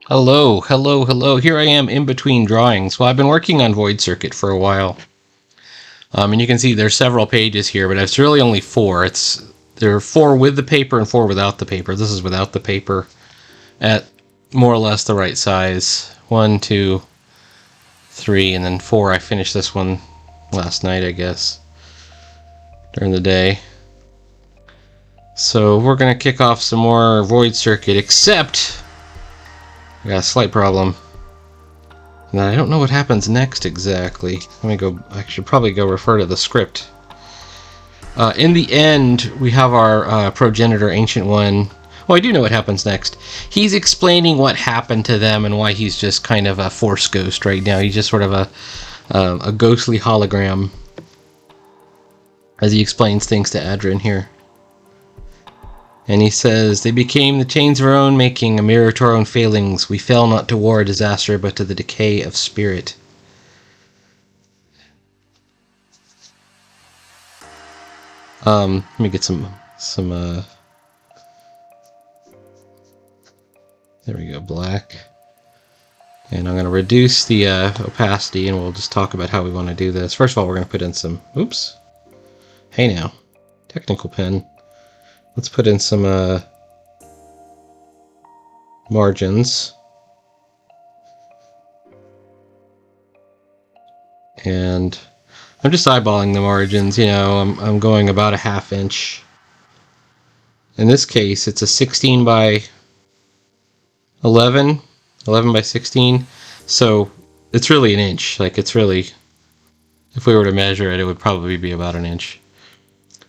Hello, hello, hello. Here I am in between drawings. Well, I've been working on VOIDCIRcUIT for a while. And you can see there's several pages here, but it's really only four. There are four with the paper and four without the paper. This is without the paper at more or less the right size. 1, 2, 3, and then 4. I finished this one last night, I guess, during the day. So we're going to kick off some more VOIDCIRcUIT, except I got a slight problem. Now, I don't know what happens next exactly. Let me go. I should probably go refer to the script. In the end, we have our progenitor, Ancient One. Well, I do know what happens next. He's explaining what happened to them and why he's just kind of a force ghost right now. He's just sort of a ghostly hologram as he explains things to Adrian here. And he says, "They became the chains of our own making, a mirror to our own failings. We fell not to war or disaster, but to the decay of spirit." Let me get some there we go, black. And I'm going to reduce the opacity, and we'll just talk about how we want to do this. First of all, we're going to put in some, oops, hey now, technical pen. Let's put in some margins. And I'm just eyeballing the margins, you know, I'm going about a 1/2 inch. In this case, it's a 16 by 11, 11 by 16. So it's really an inch. Like, it's really, if we were to measure it, it would probably be about an inch.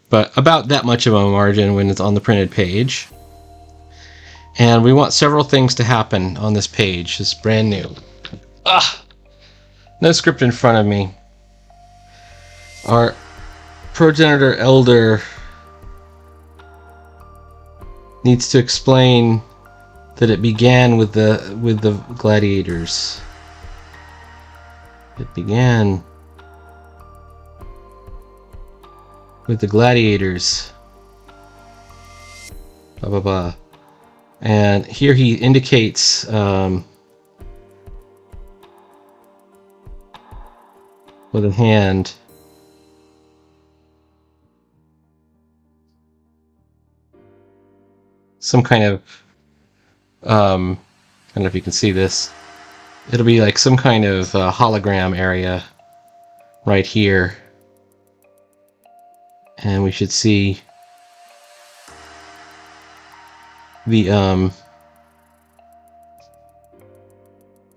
But about that much of a margin when it's on the printed page. And we want several things to happen on this page. It's brand new. No script in front of me. Our progenitor elder needs to explain that it began with the gladiators. It began with the gladiators. Blah blah blah. And here he indicates with a hand some kind of I don't know if you can see this. It'll be like some kind of hologram area right here, and we should see the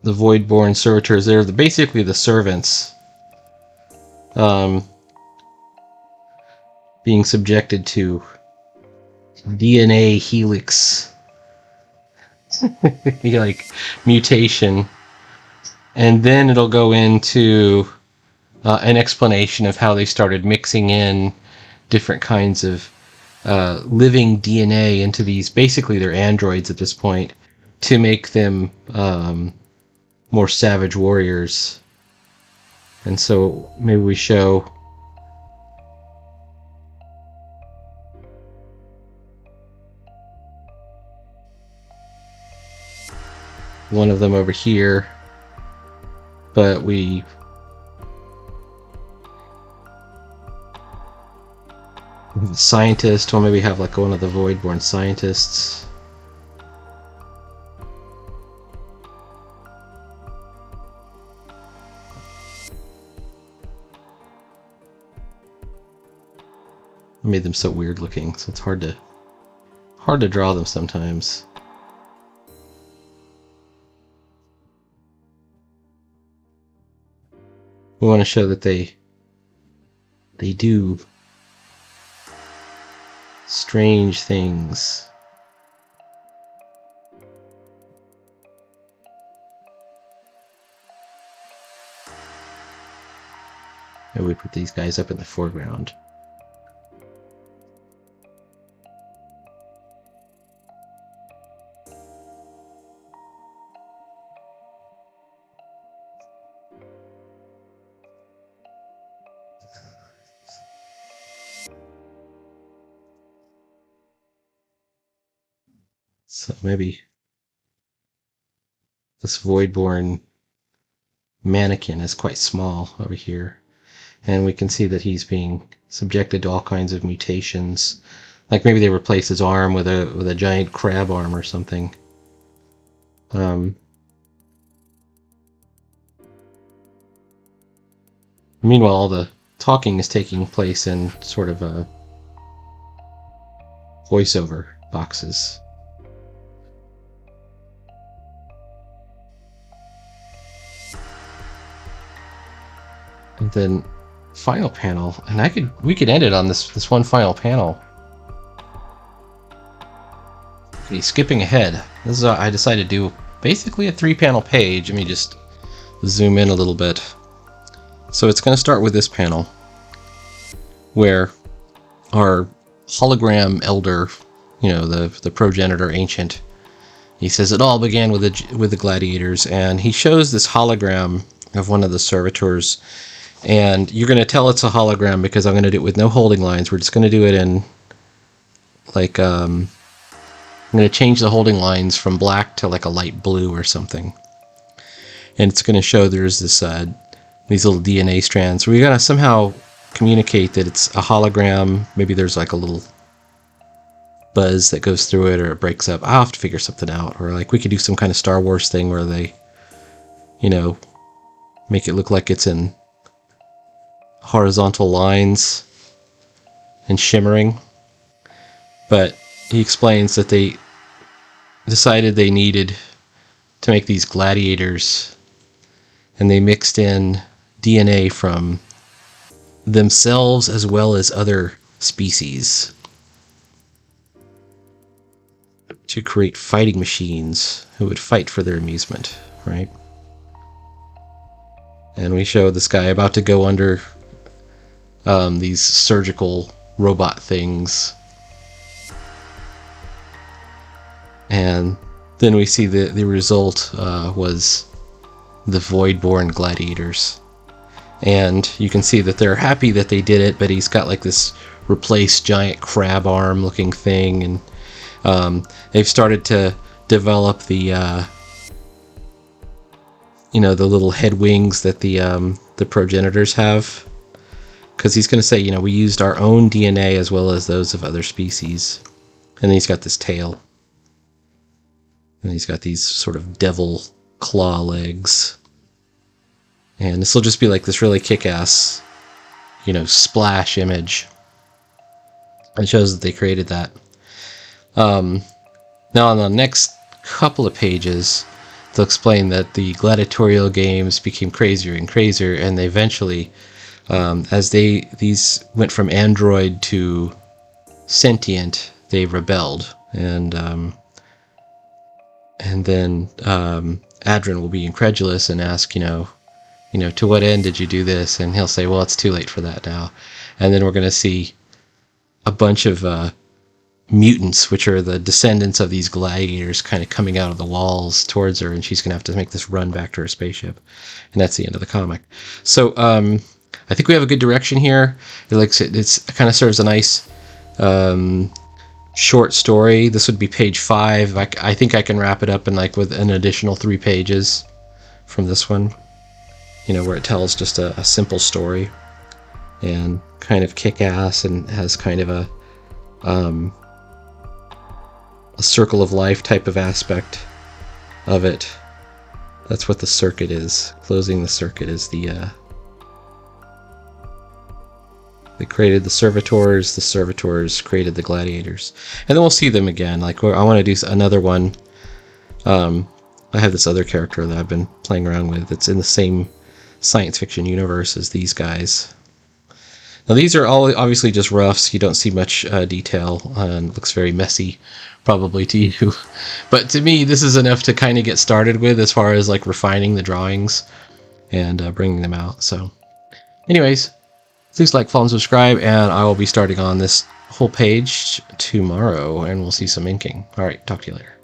void-born servitors. They're basically the servants being subjected to DNA helix like mutation, and then it'll go into an explanation of how they started mixing in different kinds of living DNA into these. Basically, they're androids at this point, to make them more savage warriors. And so maybe we show one of them over here, but we have a scientist, or maybe have like one of the void-born scientists. I made them so weird looking, so it's hard to draw them sometimes. We want to show that they do strange things. And we put these guys up in the foreground. So maybe this Voidborn mannequin is quite small over here. And we can see that he's being subjected to all kinds of mutations. Like maybe they replace his arm with a giant crab arm or something. Meanwhile, all the talking is taking place in sort of voiceover boxes. And then final panel, and we could end it on this one final panel. Okay, skipping ahead. This is I decided to do basically a 3-panel page. Let me just zoom in a little bit. So it's going to start with this panel, where our hologram elder, you know, the progenitor ancient, he says it all began with the gladiators, and he shows this hologram of one of the servitors. And you're going to tell it's a hologram because I'm going to do it with no holding lines. We're just going to do it in, like, I'm going to change the holding lines from black to like a light blue or something. And it's going to show there's this these little DNA strands. We got to somehow communicate that it's a hologram. Maybe there's like a little buzz that goes through it, or it breaks up. I'll have to figure something out. Or like we could do some kind of Star Wars thing where they, you know, make it look like it's in horizontal lines and shimmering. But he explains that they decided they needed to make these gladiators, and they mixed in DNA from themselves as well as other species to create fighting machines who would fight for their amusement, right? And we show this guy about to go under these surgical robot things. And then we see the result was the Voidborn gladiators. And you can see that they're happy that they did it, but he's got like this replaced giant crab arm looking thing, and they've started to develop the you know, the little head wings that the progenitors have, because he's going to say, you know, we used our own DNA as well as those of other species. And then he's got this tail, and he's got these sort of devil claw legs. And this will just be like this really kick-ass, you know, splash image. It shows that they created that. Now on the next couple of pages, they'll explain that the gladiatorial games became crazier and crazier, and they eventually, as these went from android to sentient, they rebelled, and then Adrian will be incredulous and ask, you know, to what end did you do this? And he'll say, well, it's too late for that now. And then we're going to see a bunch of mutants, which are the descendants of these gladiators, kind of coming out of the walls towards her, and she's going to have to make this run back to her spaceship. And that's the end of the comic. So I think we have a good direction here. It kind of serves a nice short story. This would be page 5. I think I can wrap it up in like with an additional 3 pages from this one, you know, where it tells just a simple story and kind of kick-ass and has kind of a circle of life type of aspect of it. That's what the circuit is. Closing the circuit is they created the servitors created the gladiators. And then we'll see them again. Like, I want to do another one. I have this other character that I've been playing around with. It's in the same science fiction universe as these guys. Now these are all obviously just roughs. You don't see much detail, and it looks very messy probably to you. But to me, this is enough to kind of get started with as far as like refining the drawings and bringing them out. So anyways, please like, follow, and subscribe, and I will be starting on this whole page tomorrow, and we'll see some inking. All right, talk to you later.